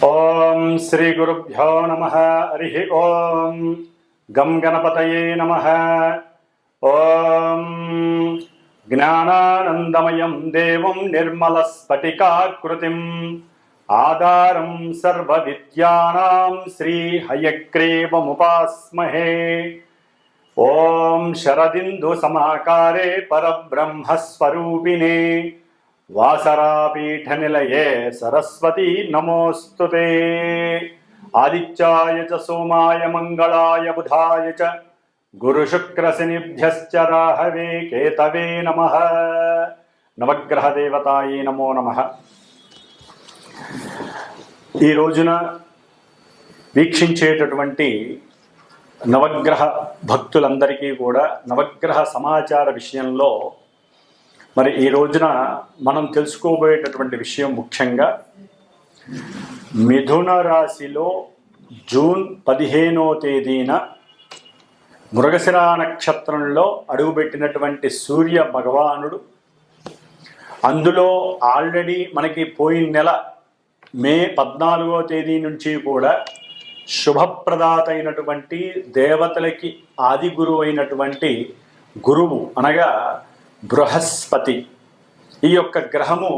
ఓం శ్రీ గురుభ్యో నమః. హరి ఓం. గం గణపతయే నమః. ఓం జ్ఞానానందమయం దేవం నిర్మలస్ఫటికాకృతిం ఆధారం సర్వవిద్యానాం శ్రీ హయగ్రీవముపాస్మహే. ఓం శరదిందు సమాకారే పరబ్రహ్మస్వరూపిణే వాసరాపీఠనిలయే సరస్వతీ నమోస్తుతే. ఆదిత్యాయ చ సోమాయ మంగళాయ బుధాయ చ గురుశుక్రశనిభ్యశ్చ రాహవే కేతవే నమః. నవగ్రహ దేవతాయే నమో నమః. ఈ రోజున వీక్షించేటటువంటి నవగ్రహ భక్తులందరికీ కూడా నవగ్రహ సమాచార విషయంలో మరి ఈ రోజున మనం తెలుసుకోబోయేటటువంటి విషయం ముఖ్యంగా మిథున రాశిలో జూన్ 15వ తేదీన మృగశిర నక్షత్రంలో అడుగుపెట్టినటువంటి సూర్య భగవానుడు, అందులో ఆల్రెడీ మనకి పోయిన నెల మే 14వ తేదీ నుంచి కూడా శుభప్రదాత అయినటువంటి దేవతలకి ఆది గురువు అయినటువంటి గురువు అనగా బృహస్పతి, ఈ యొక్క గ్రహము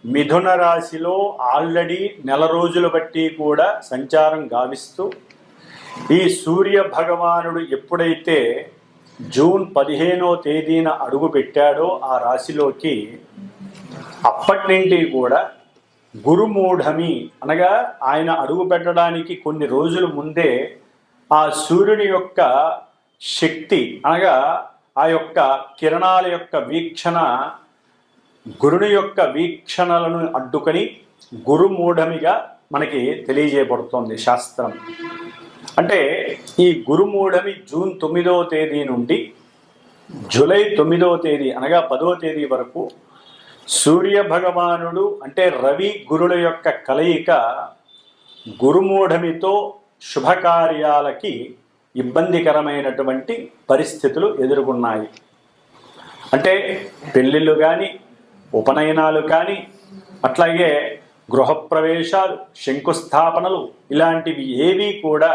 మిథున రాశిలో ఆల్రెడీ నెల రోజుల బట్టి కూడా సంచారం గావిస్తూ ఈ సూర్య భగవానుడు ఎప్పుడైతే జూన్ 15వ తేదీన అడుగు పెట్టాడో ఆ రాశిలోకి, అప్పటి నుండి కూడా గురుమూఢమి అనగా ఆయన అడుగు పెట్టడానికి కొన్ని రోజుల ముందే ఆ సూర్యుని యొక్క శక్తి అనగా ఆ యొక్క కిరణాల యొక్క వీక్షణ గురుని యొక్క వీక్షణలను అడ్డుకొని గురుమూఢమిగా మనకి తెలియజేయబడుతోంది శాస్త్రం. అంటే ఈ గురుమూఢమి జూన్ 9వ తేదీ నుండి జూలై 9వ తేదీ అనగా 10వ తేదీ వరకు సూర్య భగవానుడు అంటే రవి గురుల యొక్క కలయిక గురుమూఢమితో శుభకార్యాలకి ఇబ్బందికరమైనటువంటి పరిస్థితులు ఎదుర్కొన్నాయి. అంటే పెళ్ళిళ్ళు కానీ, ఉపనయనాలు కానీ, అట్లాగే గృహప్రవేశాలు, శంకుస్థాపనలు ఇలాంటివి ఏవీ కూడా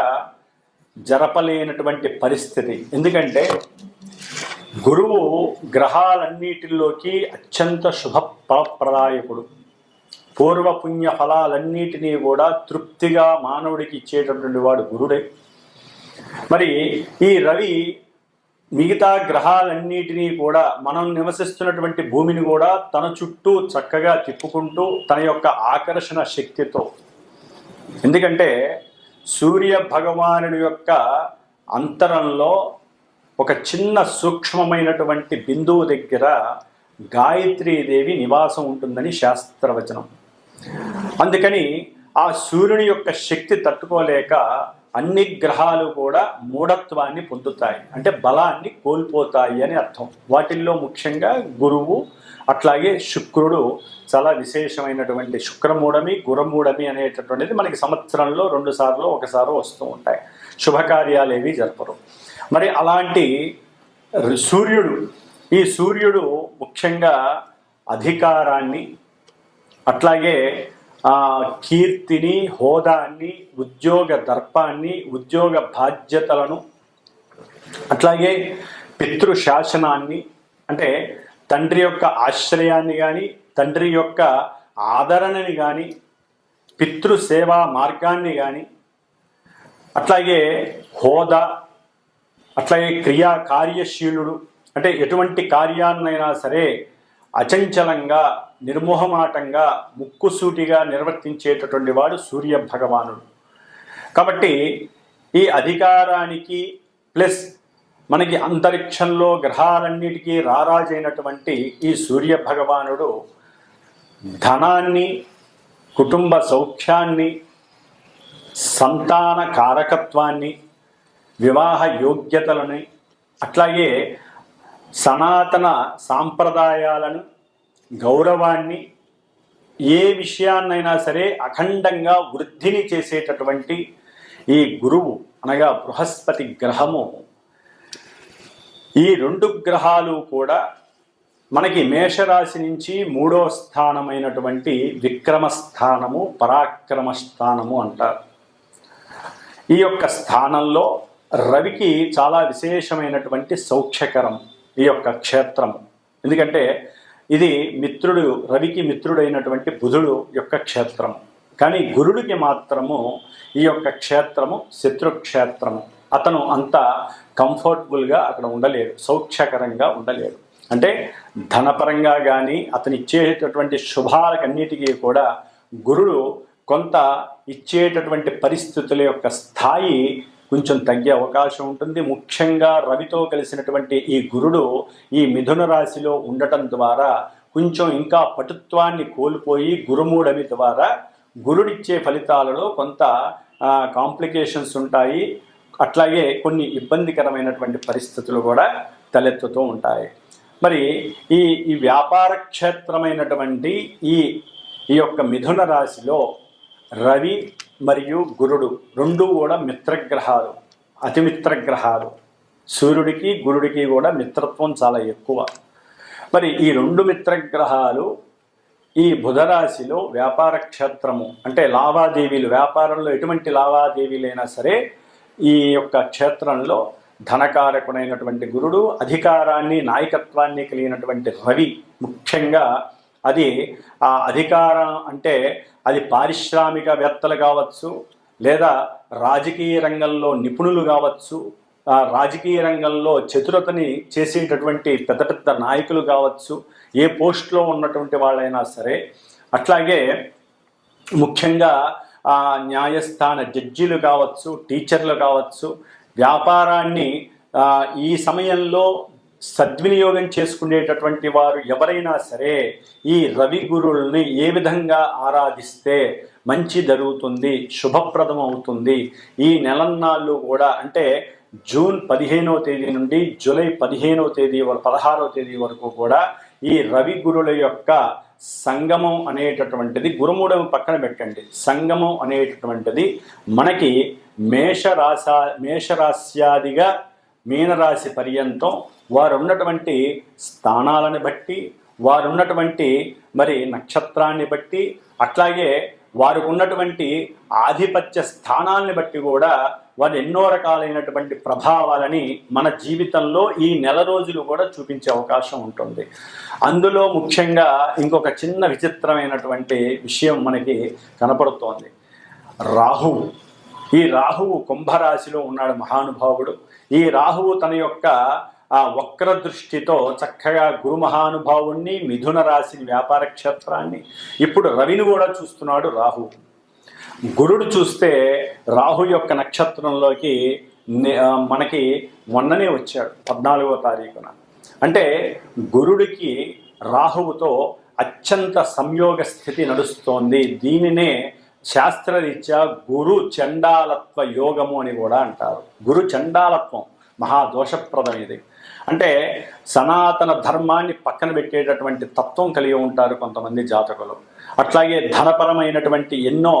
జరపలేనటువంటి పరిస్థితి. ఎందుకంటే గురువు గ్రహాలన్నిటిలోకి అత్యంత శుభప్రదాయకుడు. పూర్వపుణ్య ఫలాలన్నిటినీ కూడా తృప్తిగా మానవుడికి ఇచ్చేటటువంటి వాడు గురుడే. మరి ఈ రవి మిగతా గ్రహాలన్నిటినీ కూడా మనం నివసిస్తున్నటువంటి భూమిని కూడా తన చుట్టూ చక్కగా తిప్పుకుంటూ తన యొక్క ఆకర్షణ శక్తితో, ఎందుకంటే సూర్య భగవానుడి యొక్క అంతరంలో ఒక చిన్న సూక్ష్మమైనటువంటి బిందువు దగ్గర గాయత్రీదేవి నివాసం ఉంటుందని శాస్త్రవచనం. అందుకని ఆ సూర్యుని యొక్క శక్తి తట్టుకోలేక అన్ని గ్రహాలు కూడా మూఢత్వాన్ని పొందుతాయి, అంటే బలాన్ని కోల్పోతాయి అని అర్థం. వాటిల్లో ముఖ్యంగా గురువు, అట్లాగే శుక్రుడు చాలా విశేషమైనటువంటి శుక్రమూఢమి, గురుమూఢమి అనేటటువంటిది మనకి సంవత్సరంలో 2 సార్లు 1 సారి వస్తూ ఉంటాయి. శుభకార్యాలు ఏవి జరపరు. మరి అలాంటి సూర్యుడు, ఈ సూర్యుడు ముఖ్యంగా అధికారాన్ని, అట్లాగే కీర్తిని, హోదాన్ని, ఉద్యోగ దర్పాన్ని, ఉద్యోగ బాధ్యతలను, అట్లాగే పితృశాసనాన్ని అంటే తండ్రి యొక్క ఆశ్రయాన్ని కానీ, తండ్రి యొక్క ఆదరణని కానీ, పితృసేవా మార్గాన్ని కానీ, అట్లాగే హోదా, అట్లాగే కార్యశీలుడు అంటే ఎటువంటి కార్యాన్నైనా సరే అచంచలంగా, నిర్మోహమాటంగా, ముక్కుసూటిగా నిర్వర్తించేటటువంటి వాడు సూర్య భగవానుడు. కాబట్టి ఈ అధికారానికి ప్లస్ మనకి అంతరిక్షంలో గ్రహాలన్నిటికీ రారాజైనటువంటి ఈ సూర్య భగవానుడు ధనాన్ని, కుటుంబ సౌఖ్యాన్ని, సంతాన కారకత్వాన్ని, వివాహ యోగ్యతలని, అట్లాగే సనాతన సాంప్రదాయాలను, గౌరవాన్ని, ఏ విషయాన్నైనా సరే అఖండంగా వృద్ధిని చేసేటటువంటి ఈ గురువు అనగా బృహస్పతి గ్రహము, ఈ 2 గ్రహాలు కూడా మనకి మేషరాశి నుంచి 3వ స్థానమైనటువంటి విక్రమ స్థానము, పరాక్రమ స్థానము అంటారు. ఈ యొక్క స్థానంలో రవికి చాలా విశేషమైనటువంటి సౌఖ్యకరం ఈ యొక్క క్షేత్రము. ఎందుకంటే ఇది రవికి మిత్రుడైనటువంటి బుధుడు యొక్క క్షేత్రము. కానీ గురుడికి మాత్రము ఈ యొక్క క్షేత్రము శత్రుక్షేత్రము. అతను అంత కంఫర్టబుల్గా అక్కడ ఉండలేడు, సౌఖ్యకరంగా ఉండలేడు. అంటే ధనపరంగా కానీ అతను ఇచ్చేటటువంటి శుభాలకన్నిటికీ కూడా గురుడు కొంత ఇచ్చేటటువంటి పరిస్థితుల యొక్క స్థాయి కొంచెం తగ్గే అవకాశం ఉంటుంది. ముఖ్యంగా రవితో కలిసినటువంటి ఈ గురుడు ఈ మిథున రాశిలో ఉండటం ద్వారా కొంచెం ఇంకా పటుత్వాన్ని కోల్పోయి గురుమూఢమి ద్వారా గురుడిచ్చే ఫలితాలలో కొంత కాంప్లికేషన్స్ ఉంటాయి. అట్లాగే కొన్ని ఇబ్బందికరమైనటువంటి పరిస్థితులు కూడా తలెత్తుతూ ఉంటాయి. మరి ఈ వ్యాపార క్షేత్రమైనటువంటి ఈ యొక్క మిథున రాశిలో రవి మరియు గురుడు రెండూ కూడా మిత్రగ్రహాలు, అతిమిత్రగ్రహాలు. సూర్యుడికి గురుడికి కూడా మిత్రత్వం చాలా ఎక్కువ. మరి ఈ 2 మిత్రగ్రహాలు ఈ బుధరాశిలో వ్యాపార క్షేత్రము అంటే లావాదేవీలు, వ్యాపారంలో ఎటువంటి లావాదేవీలైనా సరే ఈ యొక్క క్షేత్రంలో ధనకారకుడైనటువంటి గురుడు, అధికారాన్ని నాయకత్వాన్ని కలిగినటువంటి రవి, ముఖ్యంగా అది ఆ అధికారం అంటే అది పారిశ్రామికవేత్తలు కావచ్చు, లేదా రాజకీయ రంగంలో నిపుణులు కావచ్చు, రాజకీయ రంగంలో చతురతని చేసేటటువంటి పెద్ద పెద్ద నాయకులు కావచ్చు, ఏ పోస్ట్లో ఉన్నటువంటి వాళ్ళైనా సరే. అట్లాగే ముఖ్యంగా న్యాయస్థాన జడ్జీలు కావచ్చు, టీచర్లు కావచ్చు, వ్యాపారాన్ని ఈ సమయంలో సద్వినియోగం చేసుకునేటటువంటి వారు ఎవరైనా సరే ఈ రవి గురువుల్ని ఏ విధంగా ఆరాధిస్తే మంచి జరుగుతుంది, శుభప్రదం అవుతుంది. ఈ నెలన్నాళ్ళు కూడా అంటే జూన్ 15వ తేదీ నుండి జూలై 16వ తేదీ వరకు కూడా ఈ రవి గురుల యొక్క సంగమం అనేటటువంటిది, గురుమూఢం పక్కన పెట్టండి, సంగమం అనేటటువంటిది మనకి మేషరాశ్యాదిగా మీనరాశి పర్యంతం వారు ఉన్నటువంటి స్థానాలను బట్టి, వారు ఉన్నటువంటి మరి నక్షత్రాన్ని బట్టి, అట్లాగే వారు ఉన్నటువంటి ఆధిపత్య స్థానాన్ని బట్టి కూడా వారు ఎన్నో రకాలైనటువంటి ప్రభావాలని మన జీవితంలో ఈ నెల రోజులు కూడా చూపించే అవకాశం ఉంటుంది. అందులో ముఖ్యంగా ఇంకొక చిన్న విచిత్రమైనటువంటి విషయం మనకి కనపడుతోంది. రాహువు. ఈ రాహువు కుంభరాశిలో ఉన్నాడు మహానుభావుడు. ఈ రాహువు తన యొక్క వక్ర దృష్టితో చక్కగా గురు మహానుభావుణ్ణి, మిథున రాశిని, వ్యాపార క్షేత్రాన్ని, ఇప్పుడు రవిని కూడా చూస్తున్నాడు రాహువు. గురుడు చూస్తే రాహు యొక్క నక్షత్రంలోకి మనకి మొన్ననే వచ్చాడు 14వ తారీఖున. అంటే గురుడికి రాహువుతో అత్యంత సంయోగ స్థితి నడుస్తోంది. దీనినే శాస్త్రరీత్యా గురు చండాలత్వ యోగము అని కూడా అంటారు. గురు చండాలత్వం మహాదోషప్రదం ఇది. అంటే సనాతన ధర్మాన్ని పక్కన పెట్టేటటువంటి తత్వం కలిగి ఉంటారు కొంతమంది జాతకులు. అట్లాగే ధనపరమైనటువంటి ఎన్నో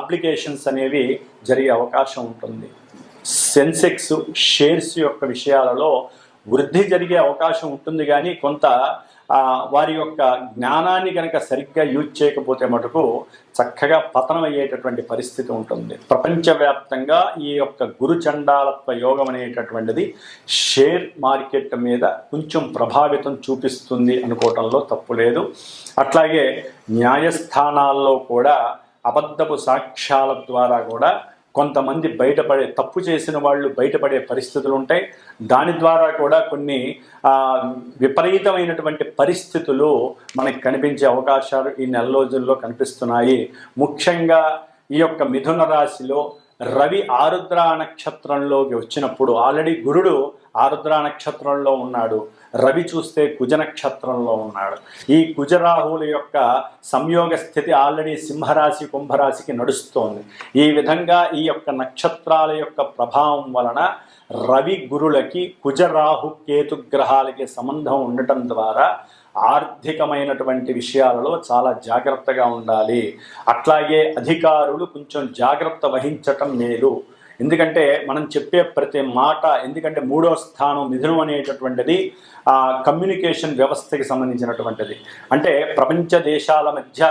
అప్లికేషన్స్ అనేవి జరిగే అవకాశం ఉంటుంది. సెన్సెక్స్, షేర్స్ యొక్క విషయాలలో వృద్ధి జరిగే అవకాశం ఉంటుంది. కానీ కొంత వారి యొక్క జ్ఞానాన్ని కనుక సరిగ్గా యూజ్ చేయకపోతే మటుకు చక్కగా పతనం అయ్యేటటువంటి పరిస్థితి ఉంటుంది. ప్రపంచవ్యాప్తంగా ఈ యొక్క గురు చండాలత్వ యోగం అనేటటువంటిది షేర్ మార్కెట్ మీద కొంచెం ప్రభావితం చూపిస్తుంది అనుకోవటంలో తప్పు లేదు. అట్లాగే న్యాయస్థానాల్లో కూడా అబద్ధపు సాక్ష్యాల ద్వారా కూడా కొంతమంది తప్పు చేసిన వాళ్ళు బయటపడే పరిస్థితులు ఉంటాయి. దాని ద్వారా కూడా కొన్ని విపరీతమైనటువంటి పరిస్థితులు మనకి కనిపించే అవకాశాలు ఈ నెల రోజుల్లో కనిపిస్తున్నాయి. ముఖ్యంగా ఈ యొక్క మిథున రాశిలో రవి ఆరుద్ర నక్షత్రంలోకి వచ్చినప్పుడు, ఆల్రెడీ గురుడు ఆరుద్ర నక్షత్రంలో ఉన్నాడు, రవి చూస్తే కుజ నక్షత్రంలో ఉన్నాడు. ఈ కుజరాహువుల యొక్క సంయోగ స్థితి ఆల్రెడీ సింహరాశి, కుంభరాశికి నడుస్తోంది. ఈ విధంగా ఈ యొక్క నక్షత్రాల యొక్క ప్రభావం వలన రవి గురులకి కుజరాహు కేతు గ్రహాలకి సంబంధం ఉండటం ద్వారా ఆర్థికమైనటువంటి విషయాలలో చాలా జాగ్రత్తగా ఉండాలి. అట్లాగే అధికారులు కొంచెం జాగ్రత్త వహించటం మేలు. ఎందుకంటే మనం చెప్పే ప్రతి మాట, ఎందుకంటే 3వ స్థానం మిథునం అనేటటువంటిది కమ్యూనికేషన్ వ్యవస్థకి సంబంధించినటువంటిది. అంటే ప్రపంచ దేశాల మధ్య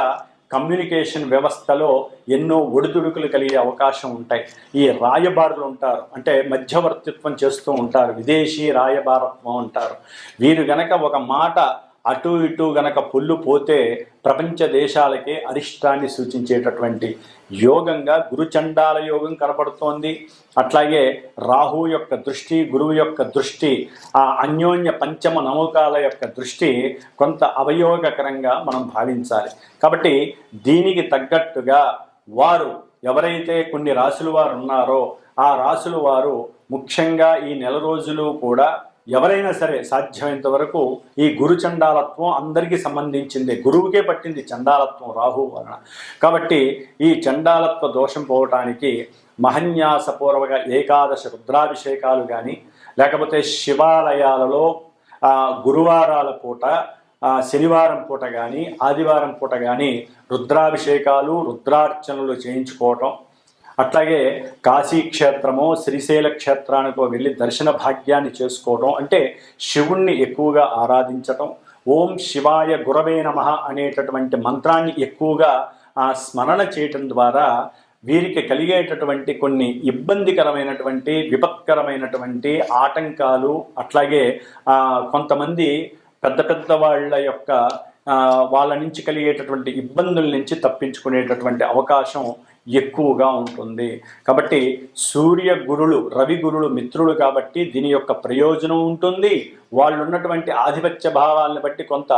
కమ్యూనికేషన్ వ్యవస్థలో ఎన్నో ఒడిదుడుకులు కలిగే అవకాశం ఉంటాయి. ఈ రాయబారులు ఉంటారు, అంటే మధ్యవర్తిత్వం చేస్తూ ఉంటారు, విదేశీ రాయబారత్వం అంటారు. వీరు గనక ఒక మాట అటు ఇటు గనక పొల్లు పోతే ప్రపంచ దేశాలకే అరిష్టాన్ని సూచించేటటువంటి యోగంగా గురుచండాల యోగం కనపడుతోంది. అట్లాగే రాహు యొక్క దృష్టి, గురువు యొక్క దృష్టి, ఆ అన్యోన్య పంచమ నమూకాల యొక్క దృష్టి కొంత అవయోగకరంగా మనం భావించాలి. కాబట్టి దీనికి తగ్గట్టుగా వారు ఎవరైతే కొన్ని రాశుల వారు ఉన్నారో ఆ రాశుల వారు ముఖ్యంగా ఈ నెల రోజులు కూడా ఎవరైనా సరే సాధ్యమైనంత వరకు ఈ గురు చండాలత్వం అందరికీ సంబంధించింది, గురువుకే పట్టింది చండాలత్వం రాహు వలన. కాబట్టి ఈ చండాలత్వ దోషం పోవటానికి మహన్యాసపూర్వక ఏకాదశ రుద్రాభిషేకాలు కానీ, లేకపోతే శివాలయాలలో గురువారాల పూట, శనివారం పూట కానీ, ఆదివారం పూట కానీ రుద్రాభిషేకాలు, రుద్రార్చనలు చేయించుకోవటం, అట్లాగే కాశీక్షేత్రమో శ్రీశైల క్షేత్రానికో వెళ్ళి దర్శన భాగ్యాన్ని చేసుకోవడం, అంటే శివుణ్ణి ఎక్కువగా ఆరాధించటం, ఓం శివాయ గురవే నమః అనేటటువంటి మంత్రాన్ని ఎక్కువగా స్మరణ చేయటం ద్వారా వీరికి కలిగేటటువంటి కొన్ని ఇబ్బందికరమైనటువంటి విపత్కరమైనటువంటి ఆటంకాలు, అట్లాగే కొంతమంది పెద్ద పెద్ద వాళ్ళ యొక్క వాళ్ళ నుంచి కలిగేటటువంటి ఇబ్బందుల నుంచి తప్పించుకునేటటువంటి అవకాశం ఎక్కువగా ఉంటుంది. కాబట్టి సూర్య గురులు, రవి గురులు మిత్రులు కాబట్టి దీని యొక్క ప్రయోజనం ఉంటుంది. వాళ్ళు ఉన్నటువంటి ఆధిపత్య భావాలను బట్టి కొంత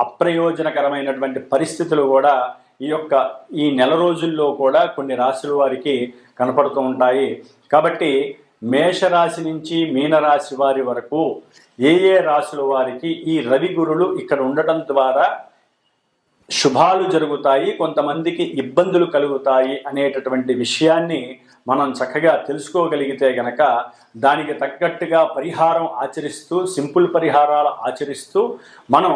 అప్రయోజనకరమైనటువంటి పరిస్థితులు కూడా ఈ నెల రోజుల్లో కూడా కొన్ని రాశుల వారికి కనపడుతూ ఉంటాయి. కాబట్టి మేషరాశి నుంచి మీనరాశి వారి వరకు ఏ రాశుల వారికి ఈ రవి గురులు ఇక్కడ ఉండటం ద్వారా శుభాలు జరుగుతాయి, కొంతమందికి ఇబ్బందులు కలుగుతాయి అనేటటువంటి విషయాన్ని మనం చక్కగా తెలుసుకోగలిగితే గనక దానికి తగ్గట్టుగా పరిహారం ఆచరిస్తూ, సింపుల్ పరిహారాలు ఆచరిస్తూ మనం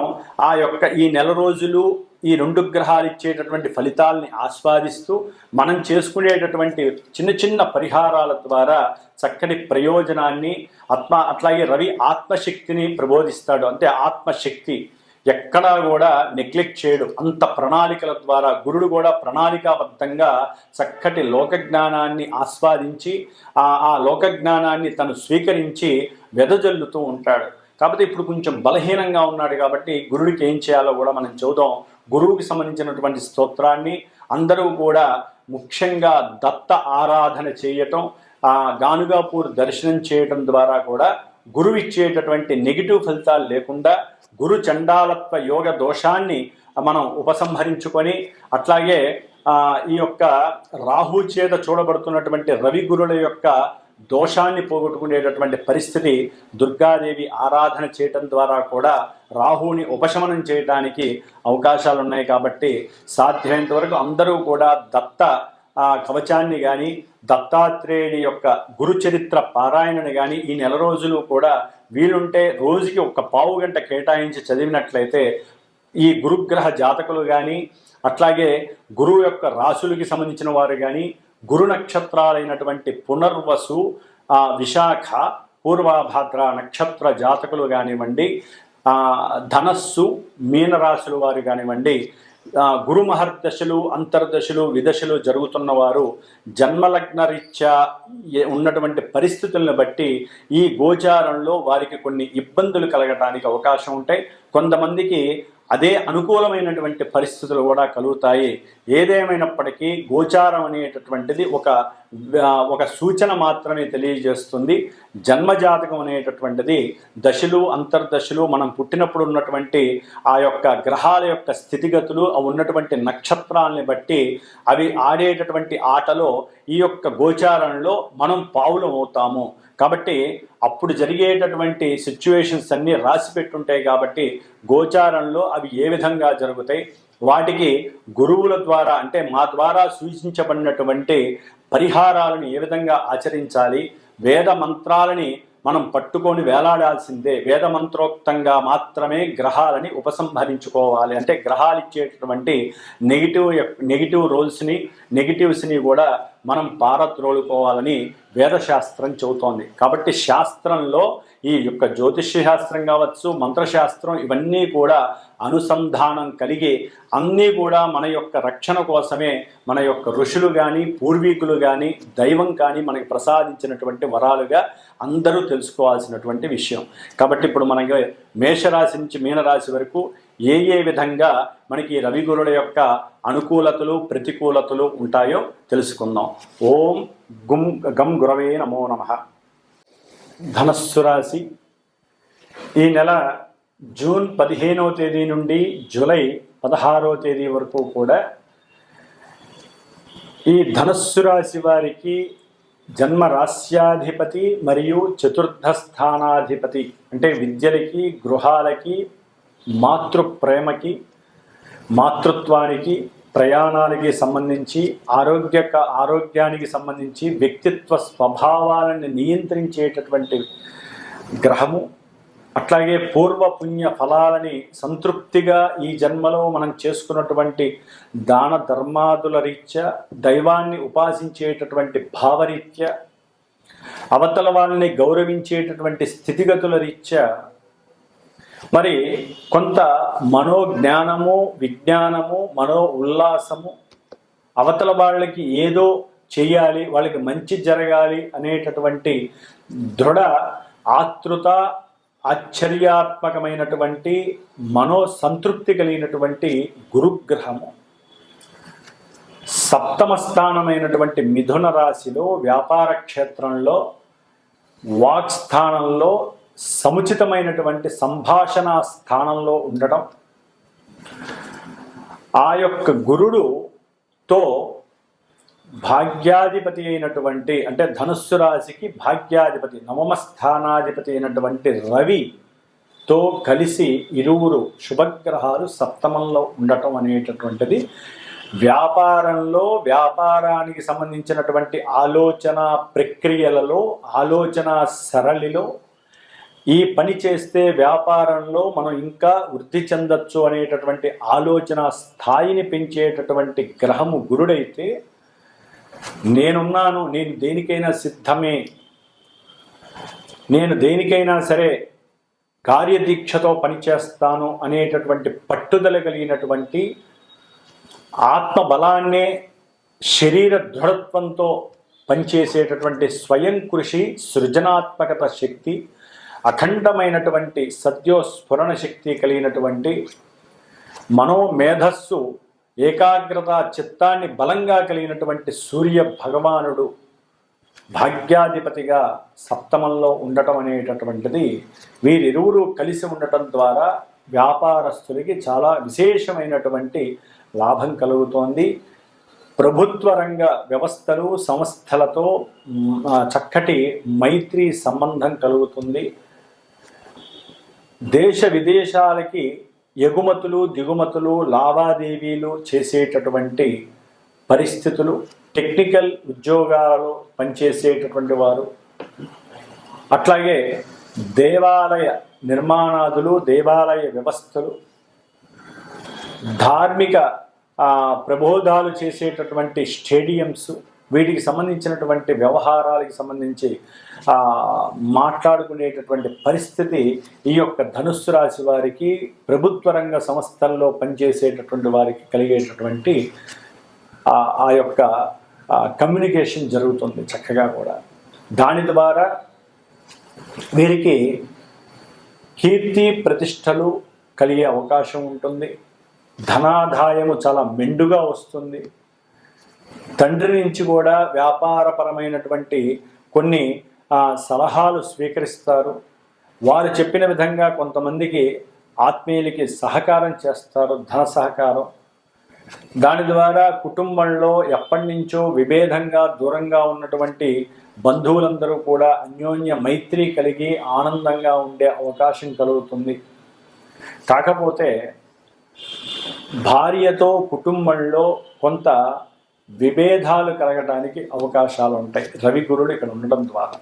ఈ నెల రోజులు ఈ 2 గ్రహాలు ఇచ్చేటటువంటి ఫలితాలని ఆస్వాదిస్తూ మనం చేసుకునేటటువంటి చిన్న చిన్న పరిహారాల ద్వారా చక్కటి ప్రయోజనాన్ని అట్లాగే రవి ఆత్మశక్తిని ప్రబోధిస్తాడు. అంటే ఆత్మశక్తి ఎక్కడా కూడా నెగ్లెక్ట్ చేయడు. అంత ప్రణాళికల ద్వారా గురుడు కూడా ప్రణాళికాబద్ధంగా చక్కటి లోకజ్ఞానాన్ని ఆస్వాదించి ఆ లోకజ్ఞానాన్ని తను స్వీకరించి వెదజల్లుతూ ఉంటాడు. కాకపోతే ఇప్పుడు కొంచెం బలహీనంగా ఉన్నాడు కాబట్టి గురుడికి ఏం చేయాలో కూడా మనం చూద్దాం. గురువుకి సంబంధించినటువంటి స్తోత్రాన్ని అందరూ కూడా ముఖ్యంగా దత్త ఆరాధన చేయటం, గానుగాపూర్ దర్శనం చేయటం ద్వారా కూడా గురువు ఇచ్చేటటువంటి నెగిటివ్ ఫలితాలు లేకుండా గురు చండాలత్వ యోగ దోషాన్ని మనం ఉపసంహరించుకొని, అట్లాగే ఈ యొక్క రాహు చేత చూడబడుతున్నటువంటి రవి గురుల యొక్క దోషాన్ని పోగొట్టుకునేటటువంటి పరిస్థితి దుర్గాదేవి ఆరాధన చేయటం ద్వారా కూడా రాహుని ఉపశమనం చేయడానికి అవకాశాలు ఉన్నాయి. కాబట్టి సాధ్యమైనంత వరకు అందరూ కూడా దత్త కవచాన్ని కానీ, దత్తాత్రేయుడి యొక్క గురుచరిత్ర పారాయణని కానీ ఈ నెల రోజులు కూడా వీలుంటే రోజుకి ఒక పావు గంట కేటాయించి చదివినట్లయితే ఈ గురుగ్రహ జాతకులు కానీ, అట్లాగే గురువు యొక్క రాశులకి సంబంధించిన వారు కానీ, గురు నక్షత్రాలైనటువంటి పునర్వసు, విశాఖ, పూర్వభాద్ర నక్షత్ర జాతకులు కానివ్వండి, ధనస్సు మీనరాశుల వారు కానివ్వండి, గురు మహర్దశలు, అంతర్దశలు, విదశలు జరుగుతున్న వారు జన్మలగ్న రీత్యా ఉన్నటువంటి పరిస్థితులను బట్టి ఈ గోచారంలో వారికి కొన్ని ఇబ్బందులు కలగడానికి అవకాశం ఉంటాయి. కొంతమందికి అదే అనుకూలమైనటువంటి పరిస్థితులు కూడా కలుగుతాయి. ఏదేమైనప్పటికీ గోచారం అనేటటువంటిది ఒక సూచన మాత్రమే తెలియజేస్తుంది. జన్మజాతకం అనేటటువంటిది దశలు, అంతర్దశలు, మనం పుట్టినప్పుడు ఉన్నటువంటి ఆ యొక్క గ్రహాల యొక్క స్థితిగతులు, అవి ఉన్నటువంటి నక్షత్రాలని బట్టి అవి ఆడేటటువంటి ఆటలో ఈ యొక్క గోచారంలో మనం పావులం అవుతాము. కాబట్టి అప్పుడు జరిగేటటువంటి సిచ్యువేషన్స్ అన్నీ రాసి పెట్టుంటాయి. కాబట్టి గోచారంలో అవి ఏ విధంగా జరుగుతాయి, వాటికి గురువుల ద్వారా అంటే మా ద్వారా సూచించబడినటువంటి పరిహారాలను ఏ విధంగా ఆచరించాలి, వేద మంత్రాలని మనం పట్టుకొని వేలాడాల్సిందే. వేదమంత్రోక్తంగా మాత్రమే గ్రహాలని ఉపసంహరించుకోవాలి. అంటే గ్రహాలు ఇచ్చేటటువంటి నెగిటివ్ రోల్స్ని, నెగిటివ్స్ని కూడా మనం పారద్రోలుకోవాలని వేదశాస్త్రం చెబుతోంది. కాబట్టి శాస్త్రంలో ఈ యొక్క జ్యోతిష్య శాస్త్రం కావచ్చు, మంత్రశాస్త్రం, ఇవన్నీ కూడా అనుసంధానం కలిగి అన్నీ కూడా మన యొక్క రక్షణ కోసమే మన యొక్క ఋషులు కానీ, పూర్వీకులు కానీ, దైవం కానీ మనకి ప్రసాదించినటువంటి వరాలుగా అందరూ తెలుసుకోవాల్సినటువంటి విషయం. కాబట్టి ఇప్పుడు మనకి మేషరాశి నుంచి మీనరాశి వరకు ఏ విధంగా మనకి రవిగురుల యొక్క అనుకూలతలు, ప్రతికూలతలు ఉంటాయో తెలుసుకుందాం. ఓం గం గురవే నమో నమః. ధనస్సు రాశి ఈ నెల జూన్ 15వ తేదీ నుండి జూలై 16వ తేదీ వరకు కూడా ఈ ధనస్సు రాశి వారికి జన్మరాశ్యాధిపతి మరియు చతుర్థ స్థానాధిపతి అంటే విద్యలకి, గృహాలకి, మాతృప్రేమకి, మాతృత్వానికి, ప్రయాణాలకి సంబంధించి, ఆరోగ్యానికి సంబంధించి, వ్యక్తిత్వ స్వభావాలను నియంత్రించేటటువంటి గ్రహము. అట్లాగే పూర్వపుణ్య ఫలాలని సంతృప్తిగా ఈ జన్మలో మనం చేసుకున్నటువంటి దాన ధర్మాదుల రీత్యా, దైవాన్ని ఉపాసించేటటువంటి భావరీత్యా, అవతల వాళ్ళని గౌరవించేటటువంటి స్థితిగతుల రీత్యా మరి కొంత మనోజ్ఞానము, విజ్ఞానము, మనో ఉల్లాసము, అవతల వాళ్ళకి ఏదో చెయ్యాలి, వాళ్ళకి మంచి జరగాలి అనేటటువంటి దృఢ ఆతృత, ఆశ్చర్యాత్మకమైనటువంటి మనోసంతృప్తి కలిగినటువంటి గురుగ్రహము సప్తమ స్థానమైనటువంటి మిథున రాశిలో, వ్యాపార క్షేత్రంలో, వాక్ స్థానంలో, సముచితమైనటువంటి సంభాషణ స్థానంలో ఉండటం, ఆ యొక్క గురుడుతో భాగ్యాధిపతి అయినటువంటి అంటే ధనుస్సు రాశికి భాగ్యాధిపతి, నవమ స్థానాధిపతి అయినటువంటి రవితో కలిసి ఇరువురు శుభగ్రహాలు సప్తమంలో ఉండటం అనేటటువంటిది వ్యాపారంలో, వ్యాపారానికి సంబంధించినటువంటి ఆలోచన ప్రక్రియలలో, ఆలోచన సరళిలో ఈ పని చేస్తే వ్యాపారంలో మనం ఇంకా వృద్ధి చెందొచ్చు అనేటటువంటి ఆలోచన స్థాయిని పెంచేటటువంటి గ్రహము గురుడైతే, నేనున్నాను, నేను దేనికైనా సిద్ధమే, నేను దేనికైనా సరే కార్యదీక్షతో పనిచేస్తాను అనేటటువంటి పట్టుదల కలిగినటువంటి ఆత్మబలాన్నే శరీర దృఢత్వంతో పనిచేసేటటువంటి స్వయం కృషి, సృజనాత్మకత శక్తి, అఖండమైనటువంటి సద్యోస్ఫురణ శక్తి కలిగినటువంటి మనోమేధస్సు, ఏకాగ్రత, చిత్తాన్ని బలంగా కలిగినటువంటి సూర్య భగవానుడు భాగ్యాధిపతిగా సప్తమంలో ఉండటం అనేటటువంటిది వీరిరువురు కలిసి ఉండటం ద్వారా వ్యాపారస్తులకి చాలా విశేషమైనటువంటి లాభం కలుగుతోంది. ప్రభుత్వ రంగ వ్యవస్థలు, సంస్థలతో చక్కటి మైత్రి సంబంధం కలుగుతుంది. దేశ విదేశాలకి ఎగుమతులు, దిగుమతులు, లావాదేవీలు చేసేటటువంటి పరిస్థితులు, టెక్నికల్ ఉద్యోగాలలో పనిచేసేటటువంటి వారు, అట్లాగే దేవాలయ నిర్మాణాదులు, దేవాలయ వ్యవస్థలు, ధార్మిక ప్రబోధాలు చేసేటటువంటి స్టేడియంస్, వీటికి సంబంధించినటువంటి వ్యవహారాలకు సంబంధించి మాట్లాడుకునేటటువంటి పరిస్థితి ఈ యొక్క ధనుస్సు రాశి వారికి, ప్రభుత్వ రంగ సంస్థల్లో పనిచేసేటటువంటి వారికి కలిగేటటువంటి ఆ యొక్క కమ్యూనికేషన్ జరుగుతుంది చక్కగా కూడా. దాని ద్వారా వీరికి కీర్తి ప్రతిష్టలు కలిగే అవకాశం ఉంటుంది. ధనాదాయము చాలా మెండుగా వస్తుంది. తండ్రి నుంచి కూడా వ్యాపారపరమైనటువంటి కొన్ని సలహాలు స్వీకరిస్తారు. వారు చెప్పిన విధంగా కొంతమందికి ఆత్మీయులకి సహకారం చేస్తారు, ధన సహకారం. దాని ద్వారా కుటుంబంలో ఎప్పటి నుంచో విభేదంగా దూరంగా ఉన్నటువంటి బంధువులందరూ కూడా అన్యోన్య మైత్రి కలిగి ఆనందంగా ఉండే అవకాశం కలుగుతుంది. కాకపోతే భార్యతో కుటుంబంలో కొంత విభేదాలు కలగడానికి అవకాశాలు ఉంటాయి రవి గురుడు ఇక్కడ ఉండడం ద్వారా.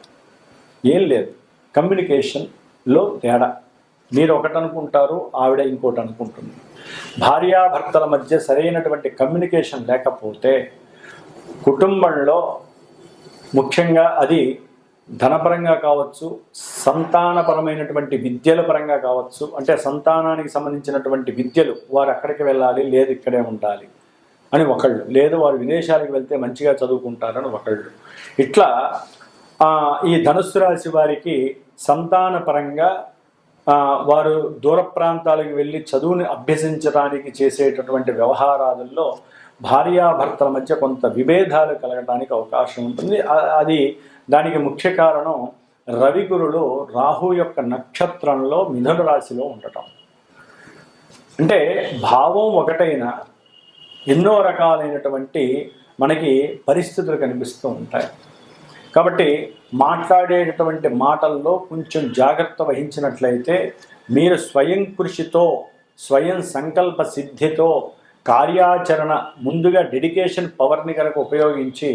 ఏం లేదు, కమ్యూనికేషన్లో తేడా. మీరు ఒకటి అనుకుంటారు, ఆవిడ ఇంకోటి అనుకుంటుంది. భార్యాభర్తల మధ్య సరైనటువంటి కమ్యూనికేషన్ లేకపోతే కుటుంబంలో ముఖ్యంగా అది ధనపరంగా కావచ్చు, సంతానపరమైనటువంటి విద్యల పరంగా కావచ్చు, అంటే సంతానానికి సంబంధించినటువంటి విద్యలు వారు అక్కడికి వెళ్ళాలి, లేదు ఇక్కడే ఉండాలి అని ఒకళ్ళు, లేదు వారు విదేశాలకు వెళ్తే మంచిగా చదువుకుంటారని ఒకళ్ళు. ఇట్లా ఈ ధనుస్సు రాశి వారికి సంతానపరంగా వారు దూర ప్రాంతాలకు వెళ్ళి చదువుని అభ్యసించడానికి చేసేటటువంటి వ్యవహారాలలో భార్యాభర్తల మధ్య కొంత విభేదాలు కలగడానికి అవకాశం ఉంటుంది. అది దానికి ముఖ్య కారణం రవిగురులు రాహు యొక్క నక్షత్రంలో మిథున రాశిలో ఉండటం. అంటే భావం ఒకటైన ఎన్నో రకాలైనటువంటి మనకి పరిస్థితులు కనిపిస్తూ ఉంటాయి. కాబట్టి మాట్లాడేటటువంటి మాటల్లో కొంచెం జాగ్రత్త వహించినట్లయితే మీరు స్వయం కృషితో, స్వయం సంకల్ప సిద్ధితో కార్యాచరణ ముందుగా డెడికేషన్ పవర్ని కనుక ఉపయోగించి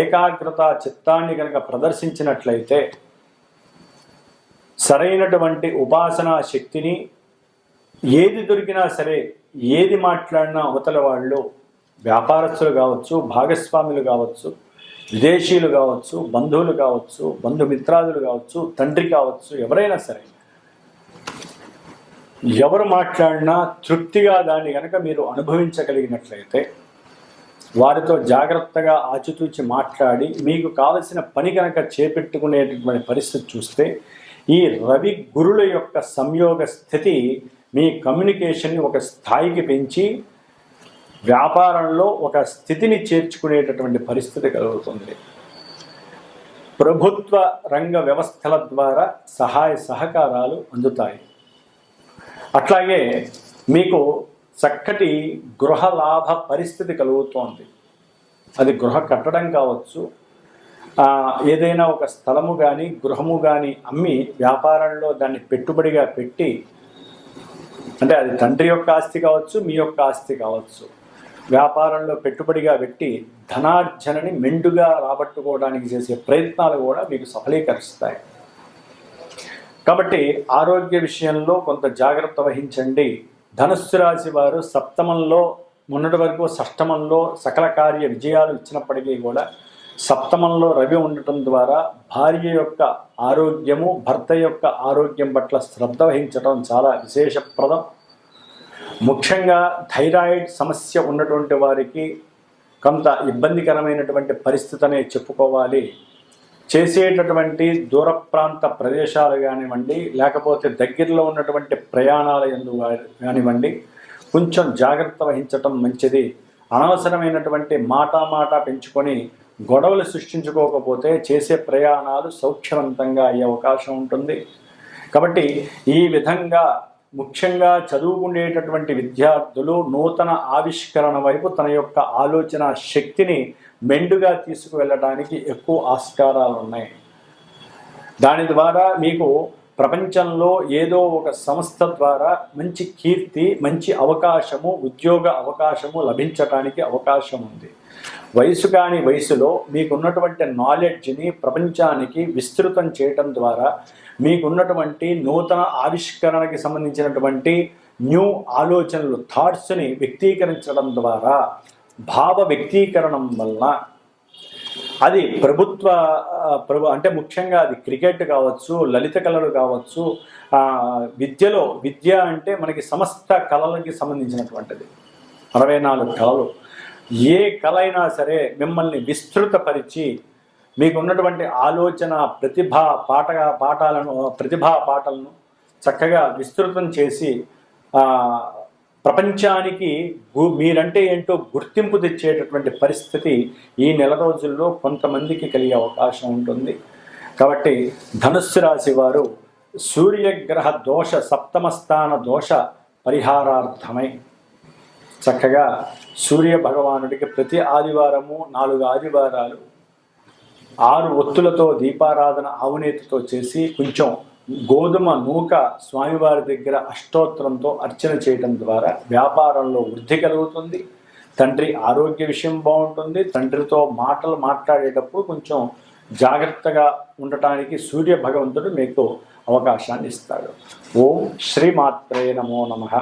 ఏకాగ్రత చిత్తాన్ని కనుక ప్రదర్శించినట్లయితే సరైనటువంటి ఉపాసనా శక్తిని ఏది దొరికినా సరే, ఏది మాట్లాడినా అవతల వాళ్ళు వ్యాపారస్తులు కావచ్చు, భాగస్వాములు కావచ్చు, విదేశీయులు కావచ్చు, బంధువులు కావచ్చు, బంధుమిత్రాదులు కావచ్చు, తండ్రి కావచ్చు, ఎవరైనా సరే ఎవరు మాట్లాడినా తృప్తిగా దాన్ని కనుక మీరు అనుభవించగలిగినట్లయితే వారితో జాగ్రత్తగా ఆచితూచి మాట్లాడి మీకు కావలసిన పని కనుక చేపెట్టుకునేటటువంటి పరిస్థితి చూస్తే ఈ రవి గురుల యొక్క సంయోగ స్థితి మీ కమ్యూనికేషన్ని ఒక స్థాయికి పెంచి వ్యాపారంలో ఒక స్థితిని చేర్చుకునేటటువంటి పరిస్థితి కలుగుతుంది. ప్రభుత్వ రంగ వ్యవస్థల ద్వారా సహాయ సహకారాలు అందుతాయి. అట్లాగే మీకు చక్కటి గృహ లాభ పరిస్థితి కలుగుతోంది. అది గృహ కట్టడం కావచ్చు, ఏదైనా ఒక స్థలము కానీ గృహము కానీ అమ్మి వ్యాపారంలో దాన్ని పెట్టుబడిగా పెట్టి, అంటే అది తండ్రి యొక్క ఆస్తి కావచ్చు, మీ యొక్క ఆస్తి కావచ్చు, వ్యాపారంలో పెట్టుబడిగా పెట్టి ధనార్జనని మెండుగా రాబట్టుకోవడానికి చేసే ప్రయత్నాలు కూడా మీకు సఫలీకరిస్తాయి. కాబట్టి ఆరోగ్య విషయంలో కొంత జాగ్రత్త వహించండి. ధనుస్సు రాశి వారు సప్తమంలో, మొన్నటి వరకు షష్టమంలో సకల కార్య విజయాలు ఇచ్చినప్పటికీ కూడా సప్తమంలో రవి ఉండటం ద్వారా భార్య యొక్క ఆరోగ్యము, భర్త యొక్క ఆరోగ్యం పట్ల శ్రద్ధ వహించడం చాలా విశేషప్రదం. ముఖ్యంగా థైరాయిడ్ సమస్య ఉన్నటువంటి వారికి కొంత ఇబ్బందికరమైనటువంటి పరిస్థితినే చెప్పుకోవాలి. చేసేటటువంటి దూర ప్రాంత ప్రదేశాలు కానివ్వండి, లేకపోతే దగ్గరలో ఉన్నటువంటి ప్రయాణాల యందు కానివ్వండి, కొంచెం జాగ్రత్త వహించటం మంచిది. అనవసరమైనటువంటి మాట పెంచుకొని గొడవలు సృష్టించుకోకపోతే చేసే ప్రయాణాలు సౌఖ్యవంతంగా అయ్యే అవకాశం ఉంటుంది. కాబట్టి ఈ విధంగా ముఖ్యంగా చదువుకునేటటువంటి విద్యార్థులు నూతన ఆవిష్కరణ వైపు తన యొక్క ఆలోచన శక్తిని మెండుగా తీసుకువెళ్ళడానికి ఎక్కువ ఆస్కారాలు ఉన్నాయి. దాని ద్వారా మీకు ప్రపంచంలో ఏదో ఒక సంస్థ ద్వారా మంచి కీర్తి, మంచి అవకాశము, ఉద్యోగ అవకాశము లభించడానికి అవకాశం ఉంది. వయసు కాని వయసులో మీకున్నటువంటి నాలెడ్జ్ని ప్రపంచానికి విస్తృతం చేయటం ద్వారా మీకున్నటువంటి నూతన ఆవిష్కరణకి సంబంధించినటువంటి న్యూ ఆలోచనలు, థాట్స్ని వ్యక్తీకరించడం ద్వారా, భావ వ్యక్తీకరణం వల్ల అది అంటే ముఖ్యంగా అది క్రికెట్ కావచ్చు, లలిత కళలు కావచ్చు, విద్య అంటే మనకి సమస్త కళలకి సంబంధించినటువంటిది. 64 కళలు. ఏ కళ అయినా సరే మిమ్మల్ని విస్తృతపరిచి మీకున్నటువంటి ఆలోచన, ప్రతిభా పాటలను చక్కగా విస్తృతం చేసి ప్రపంచానికి మీరంటే ఏంటో గుర్తింపు తెచ్చేటటువంటి పరిస్థితి ఈ నెల రోజుల్లో కొంతమందికి కలిగే అవకాశం ఉంటుంది. కాబట్టి ధనుస్సు రాశి వారు సూర్యగ్రహ దోష, సప్తమ స్థాన దోష పరిహారార్థమై చక్కగా సూర్య భగవానుడికి ప్రతి ఆదివారము 4 ఆదివారాలు 6 ఒత్తులతో దీపారాధన ఆవునేతితో చేసి కొంచెం గోధుమ నూక స్వామివారి దగ్గర అష్టోత్తరంతో అర్చన చేయడం ద్వారా వ్యాపారంలో వృద్ధి కలుగుతుంది. తండ్రి ఆరోగ్య విషయం బాగుంటుంది. తండ్రితో మాట్లాడేటప్పుడు కొంచెం జాగ్రత్తగా ఉండటానికి సూర్య భగవంతుడు మీకు అవకాశాన్ని ఇస్తాడు. ఓం శ్రీమాత్రే నమో నమః.